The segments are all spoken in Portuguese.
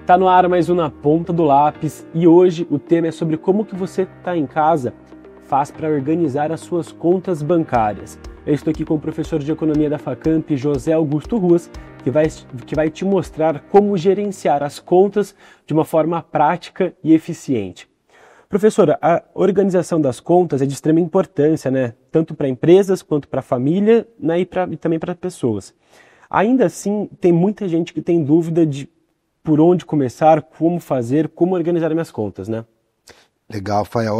Tá no ar mais um Na Ponta do Lápis e hoje o tema é sobre como que você tá em casa faz para organizar as suas contas bancárias. Eu estou aqui com o professor de Economia da Facamp, José Augusto Ruas, que vai te mostrar como gerenciar as contas de uma forma prática e eficiente. Professora, a organização das contas é de extrema importância, né? Tanto para empresas quanto para a família, né? E também para pessoas. Ainda assim, tem muita gente que tem dúvida de por onde começar, como fazer, como organizar minhas contas, né? Legal, Fael.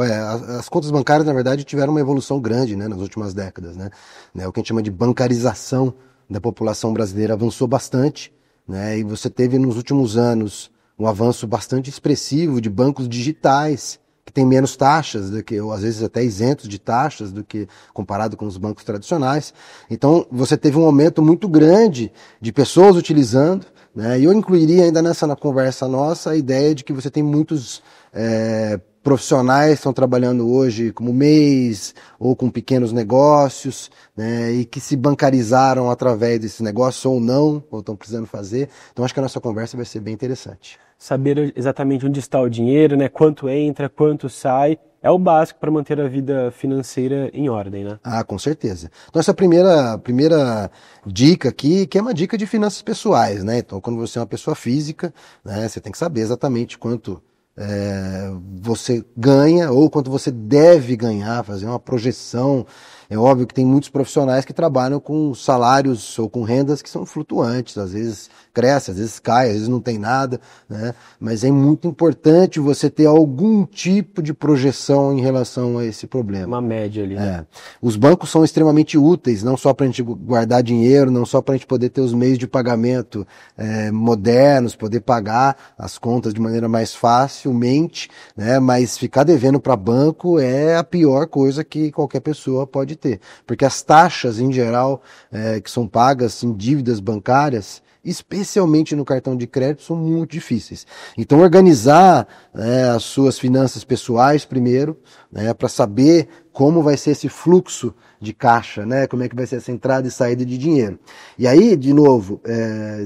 As contas bancárias, na verdade, tiveram uma evolução grande, né, nas últimas décadas, né? O que a gente chama de bancarização da população brasileira avançou bastante, né? E você teve nos últimos anos um avanço bastante expressivo de bancos digitais, que tem menos taxas do que, ou às vezes até isentos de taxas do que comparado com os bancos tradicionais. Então, você teve um aumento muito grande de pessoas utilizando, né? E eu incluiria ainda na conversa nossa a ideia de que você tem muitos profissionais que estão trabalhando hoje como MEIs ou com pequenos negócios, né, e que se bancarizaram através desses negócios ou não, ou estão precisando fazer. Então acho que a nossa conversa vai ser bem interessante. Saber exatamente onde está o dinheiro, né, quanto entra, quanto sai, é o básico para manter a vida financeira em ordem, né? Ah, com certeza. Então essa primeira dica aqui, que é uma dica de finanças pessoais, né? Então quando você é uma pessoa física, né, você tem que saber exatamente quanto você ganha ou quanto você deve ganhar, fazer uma projeção. É óbvio que tem muitos profissionais que trabalham com salários ou com rendas que são flutuantes, às vezes cresce, às vezes cai, às vezes não tem nada, né? Mas é muito importante você ter algum tipo de projeção em relação a esse problema. Uma média ali, né? Os bancos são extremamente úteis, não só para a gente guardar dinheiro, não só para a gente poder ter os meios de pagamento modernos, poder pagar as contas de maneira mais facilmente, né? Mas ficar devendo para banco é a pior coisa que qualquer pessoa pode ter, porque as taxas em geral que são pagas em dívidas bancárias, especialmente no cartão de crédito, são muito difíceis. Então organizar as suas finanças pessoais primeiro, né, para saber como vai ser esse fluxo de caixa, né, como é que vai ser essa entrada e saída de dinheiro. E aí, de novo,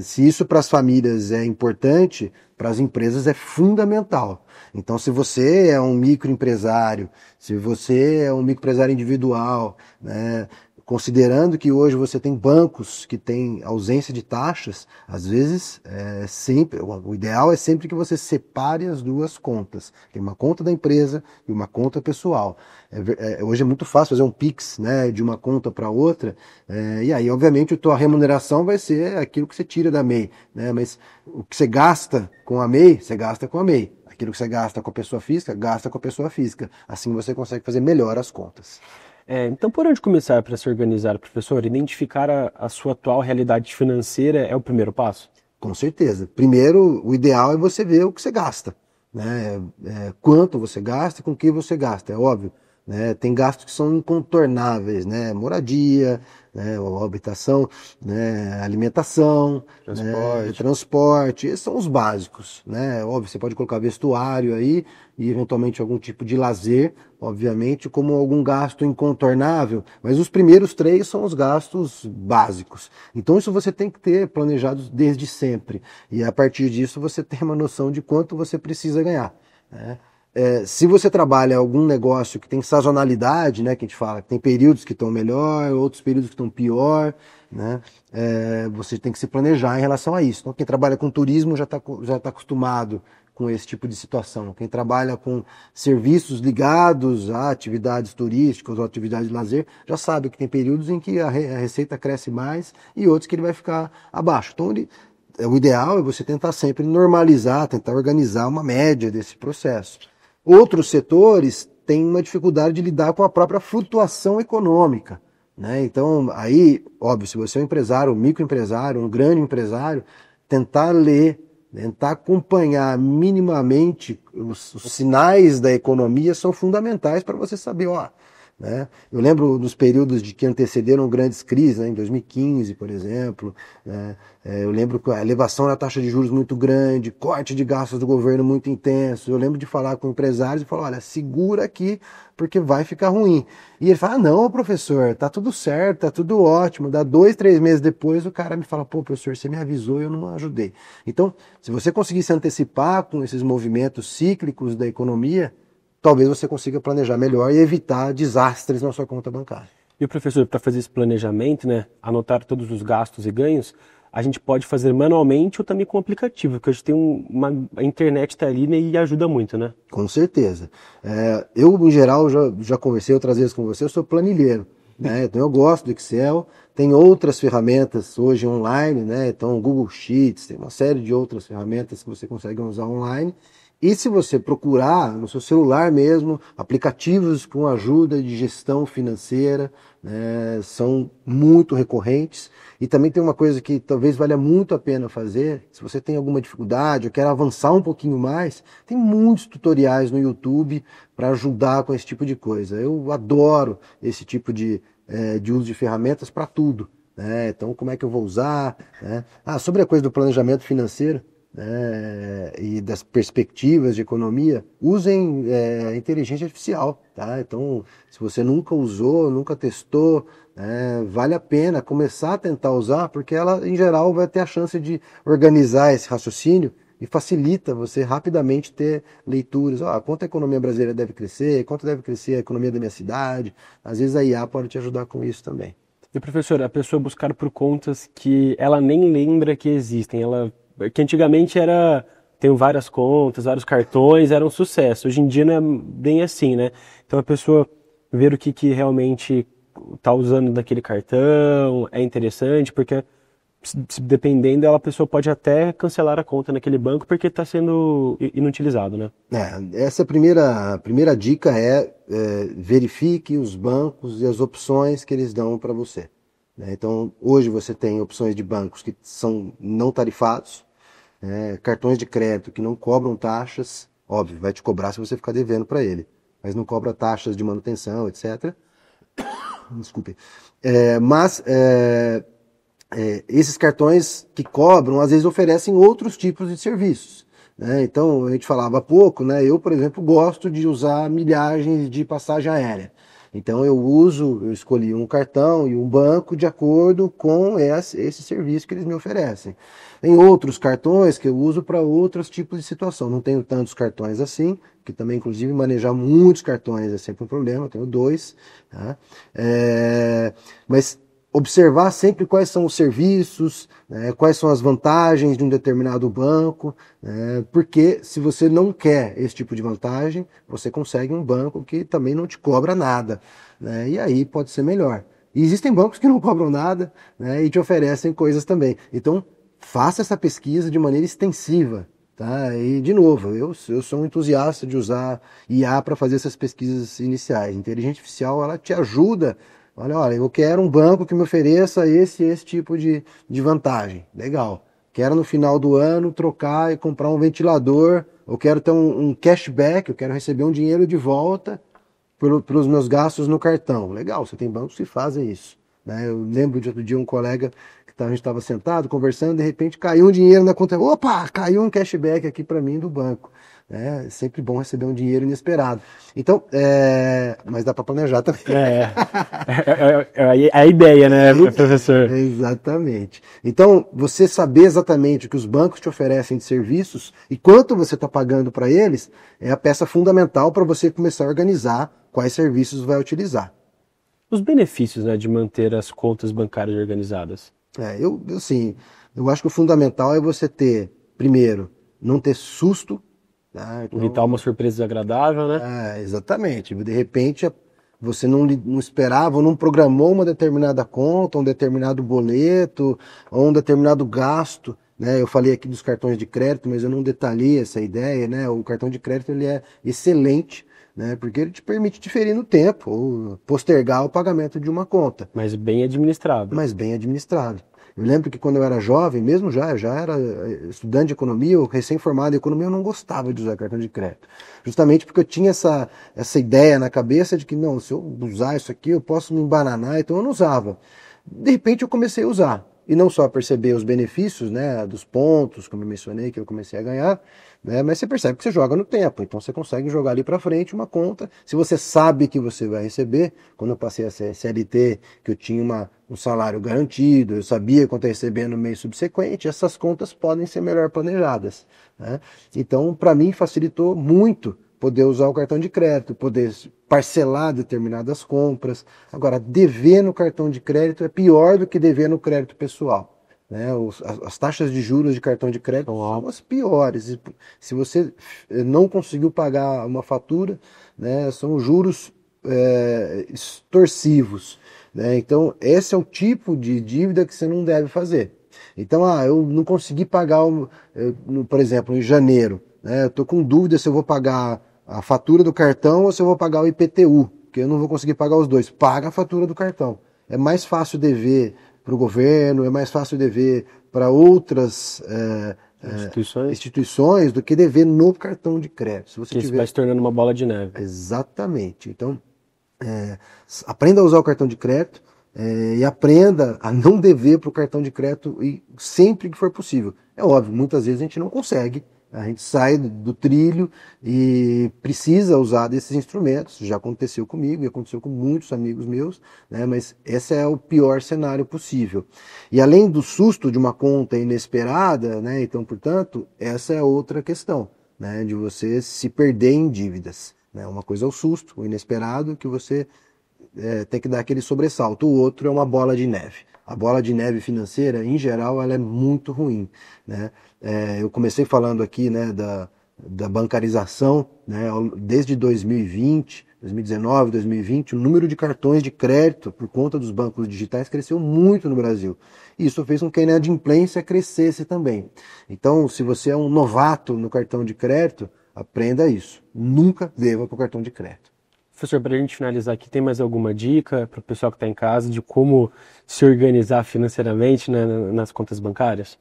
se isso para as famílias é importante, para as empresas é fundamental. Então, se você é um microempresário, se você é um microempresário individual, né, considerando que hoje você tem bancos que têm ausência de taxas, às vezes o ideal é sempre que você separe as duas contas. Tem uma conta da empresa e uma conta pessoal. Hoje é muito fácil fazer um Pix, né, de uma conta para outra, e aí obviamente a tua remuneração vai ser aquilo que você tira da MEI, né, mas o que você gasta com a MEI, você gasta com a MEI. Aquilo que você gasta com a pessoa física, gasta com a pessoa física. Assim você consegue fazer melhor as contas. Então, por onde começar para se organizar, professor? Identificar a sua atual realidade financeira é o primeiro passo? Com certeza. Primeiro, o ideal é você ver o que você gasta, né? Quanto você gasta e com que você gasta, é óbvio. Né? Tem gastos que são incontornáveis, né? Moradia, né? Habitação, né? Alimentação, transporte, esses são os básicos, né? Óbvio, você pode colocar vestuário aí e eventualmente algum tipo de lazer, obviamente, como algum gasto incontornável, mas os primeiros três são os gastos básicos. Então isso você tem que ter planejado desde sempre, e a partir disso você tem uma noção de quanto você precisa ganhar, né? Se você trabalha algum negócio que tem sazonalidade, né, que a gente fala, que tem períodos que estão melhor, outros períodos que estão pior, né, você tem que se planejar em relação a isso. Então quem trabalha com turismo já tá acostumado com esse tipo de situação. Quem trabalha com serviços ligados a atividades turísticas ou atividades de lazer, já sabe que tem períodos em que a receita cresce mais e outros que ele vai ficar abaixo. Então o ideal é você tentar sempre normalizar, tentar organizar uma média desse processo. Outros setores têm uma dificuldade de lidar com a própria flutuação econômica, né? Então, aí, óbvio, se você é um empresário, um microempresário, um grande empresário, tentar ler, tentar acompanhar minimamente os sinais da economia são fundamentais para você saber, né? Eu lembro dos períodos de que antecederam grandes crises, né, em 2015, por exemplo, né? Eu lembro que a elevação da taxa de juros muito grande, corte de gastos do governo muito intenso. Eu lembro de falar com empresários e falar, olha, segura aqui porque vai ficar ruim. E ele fala, não, professor, tá tudo certo, tá tudo ótimo. Dá 2, 3 meses depois o cara me fala, pô, professor, você me avisou e eu não ajudei. Então, se você conseguir se antecipar com esses movimentos cíclicos da economia, talvez você consiga planejar melhor e evitar desastres na sua conta bancária. E o professor, para fazer esse planejamento, né, anotar todos os gastos e ganhos, a gente pode fazer manualmente ou também com aplicativo, porque hoje tem a internet está ali, né, e ajuda muito, né? Com certeza. Eu, em geral, já conversei outras vezes com você, eu sou planilheiro, né? Então eu gosto do Excel, tem outras ferramentas hoje online, né? Então Google Sheets, tem uma série de outras ferramentas que você consegue usar online. E se você procurar no seu celular mesmo, aplicativos com ajuda de gestão financeira, né, são muito recorrentes. E também tem uma coisa que talvez valha muito a pena fazer, se você tem alguma dificuldade ou quer avançar um pouquinho mais, tem muitos tutoriais no YouTube para ajudar com esse tipo de coisa. Eu adoro esse tipo de uso de ferramentas para tudo, né? Então, como é que eu vou usar, né? Sobre a coisa do planejamento financeiro, e das perspectivas de economia, usem inteligência artificial, tá? Então, se você nunca usou, nunca testou, vale a pena começar a tentar usar, porque ela, em geral, vai ter a chance de organizar esse raciocínio e facilita você rapidamente ter leituras. Quanto a economia brasileira deve crescer, quanto deve crescer a economia da minha cidade. Às vezes a IA pode te ajudar com isso também. E professor, a pessoa buscar por contas que ela nem lembra que existem, que antigamente tenho várias contas, vários cartões, era um sucesso. Hoje em dia não é bem assim, né? Então a pessoa ver o que realmente está usando daquele cartão é interessante, porque dependendo, a pessoa pode até cancelar a conta naquele banco porque está sendo inutilizado, né? Essa primeira dica verifique os bancos e as opções que eles dão para você. Então, hoje você tem opções de bancos que são não tarifados, cartões de crédito que não cobram taxas, óbvio, vai te cobrar se você ficar devendo para ele, mas não cobra taxas de manutenção, etc. Desculpe. Esses cartões que cobram, às vezes oferecem outros tipos de serviços, né? Então, a gente falava há pouco, né? Eu, por exemplo, gosto de usar milhagens de passagem aérea. Então eu escolhi um cartão e um banco de acordo com esse serviço que eles me oferecem. Tem outros cartões que eu uso para outros tipos de situação. Não tenho tantos cartões assim, que também, inclusive, manejar muitos cartões é sempre um problema. Eu tenho 2. Tá? Mas observar sempre quais são os serviços, quais são as vantagens de um determinado banco, porque se você não quer esse tipo de vantagem, você consegue um banco que também não te cobra nada, e aí pode ser melhor. E existem bancos que não cobram nada, e te oferecem coisas também. Então, faça essa pesquisa de maneira extensiva. Tá? E, de novo, eu sou um entusiasta de usar IA para fazer essas pesquisas iniciais. A inteligência artificial, ela te ajuda. Olha, eu quero um banco que me ofereça esse tipo de vantagem. Legal. Quero no final do ano trocar e comprar um ventilador. Eu quero ter um cashback, eu quero receber um dinheiro de volta pelos meus gastos no cartão. Legal, você tem bancos que fazem isso. Eu lembro de outro dia um colega que a gente estava sentado, conversando, de repente caiu um dinheiro na conta. Opa, caiu um cashback aqui para mim do banco. É sempre bom receber um dinheiro inesperado. Então, mas dá para planejar também. É a ideia, né, professor? Exatamente. Então, você saber exatamente o que os bancos te oferecem de serviços e quanto você está pagando para eles é a peça fundamental para você começar a organizar quais serviços vai utilizar. Os benefícios, né, de manter as contas bancárias organizadas? Eu acho que o fundamental é você ter, primeiro, não ter susto. Então, evitar uma surpresa desagradável, né? Exatamente. De repente, você não esperava, ou não programou uma determinada conta, um determinado boleto, ou um determinado gasto. Eu falei aqui dos cartões de crédito, mas eu não detalhei essa ideia. O cartão de crédito ele é excelente, porque ele te permite diferir no tempo, ou postergar o pagamento de uma conta. Mas bem administrado. Eu lembro que quando eu era jovem, mesmo já era estudante de economia, ou recém-formado em economia, eu não gostava de usar cartão de crédito. Justamente porque eu tinha essa ideia na cabeça de que, não, se eu usar isso aqui, eu posso me embananar, então eu não usava. De repente eu comecei a usar. E não só perceber os benefícios, né, dos pontos, como eu mencionei, que eu comecei a ganhar, né, mas você percebe que você joga no tempo. Então você consegue jogar ali para frente uma conta. Se você sabe que você vai receber, quando eu passei a ser CLT, que eu tinha um salário garantido, eu sabia quanto eu ia receber no mês subsequente, essas contas podem ser melhor planejadas, né? Então, para mim, facilitou muito poder usar o cartão de crédito, poder parcelar determinadas compras. Agora, dever no cartão de crédito é pior do que dever no crédito pessoal, né? As taxas de juros de cartão de crédito são as piores. Se você não conseguiu pagar uma fatura, né, são juros extorsivos, né? Então, esse é o tipo de dívida que você não deve fazer. Então, eu não consegui pagar, por exemplo, em janeiro, né, eu estou com dúvida se eu vou pagar a fatura do cartão ou se eu vou pagar o IPTU, porque eu não vou conseguir pagar os dois. Paga a fatura do cartão. É mais fácil dever para o governo, é mais fácil dever para outras instituições do que dever no cartão de crédito. Se você Isso vai se tornando uma bola de neve. Exatamente. Então, aprenda a usar o cartão de crédito e aprenda a não dever para o cartão de crédito sempre que for possível. É óbvio, muitas vezes a gente não consegue. A gente sai do trilho e precisa usar desses instrumentos. Já aconteceu comigo e aconteceu com muitos amigos meus, né? Mas esse é o pior cenário possível. E além do susto de uma conta inesperada, né? Então, portanto, essa é outra questão, né? De você se perder em dívidas, né? Uma coisa é o susto, o inesperado, que você tem que dar aquele sobressalto. O outro é uma bola de neve. A bola de neve financeira, em geral, ela é muito ruim, né? Eu comecei falando aqui, né, da bancarização, né? Desde 2020, 2019, 2020, o número de cartões de crédito por conta dos bancos digitais cresceu muito no Brasil. E isso fez com que a inadimplência crescesse também. Então, se você é um novato no cartão de crédito, aprenda isso. Nunca deva para o cartão de crédito. Professor, para a gente finalizar aqui, tem mais alguma dica para o pessoal que está em casa de como se organizar financeiramente, né, nas contas bancárias?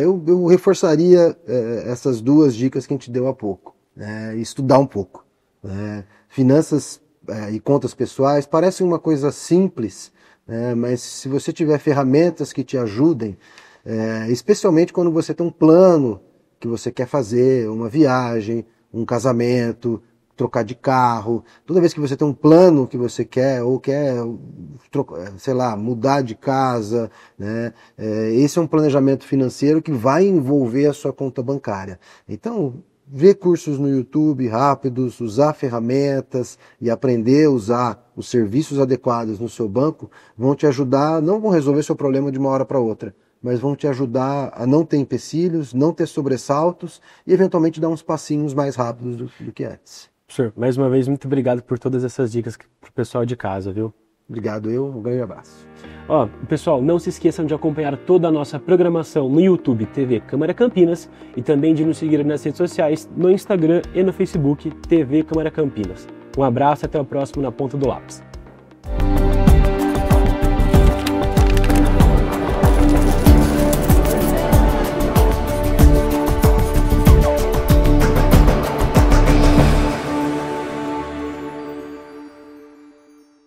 Eu reforçaria essas duas dicas que a gente deu há pouco, né? Estudar um pouco, né? Finanças e contas pessoais parecem uma coisa simples, né? Mas se você tiver ferramentas que te ajudem, especialmente quando você tem um plano que você quer fazer, uma viagem, um casamento, trocar de carro, toda vez que você tem um plano que você quer, ou quer, sei lá, mudar de casa, né? Esse é um planejamento financeiro que vai envolver a sua conta bancária. Então, ver cursos no YouTube rápidos, usar ferramentas e aprender a usar os serviços adequados no seu banco vão te ajudar, não vão resolver seu problema de uma hora para outra, mas vão te ajudar a não ter empecilhos, não ter sobressaltos e eventualmente dar uns passinhos mais rápidos do que antes. Professor, mais uma vez, muito obrigado por todas essas dicas para o pessoal de casa, viu? Obrigado, um grande abraço. Pessoal, não se esqueçam de acompanhar toda a nossa programação no YouTube TV Câmara Campinas e também de nos seguir nas redes sociais, no Instagram e no Facebook TV Câmara Campinas. Um abraço e até o próximo Na Ponta do Lápis.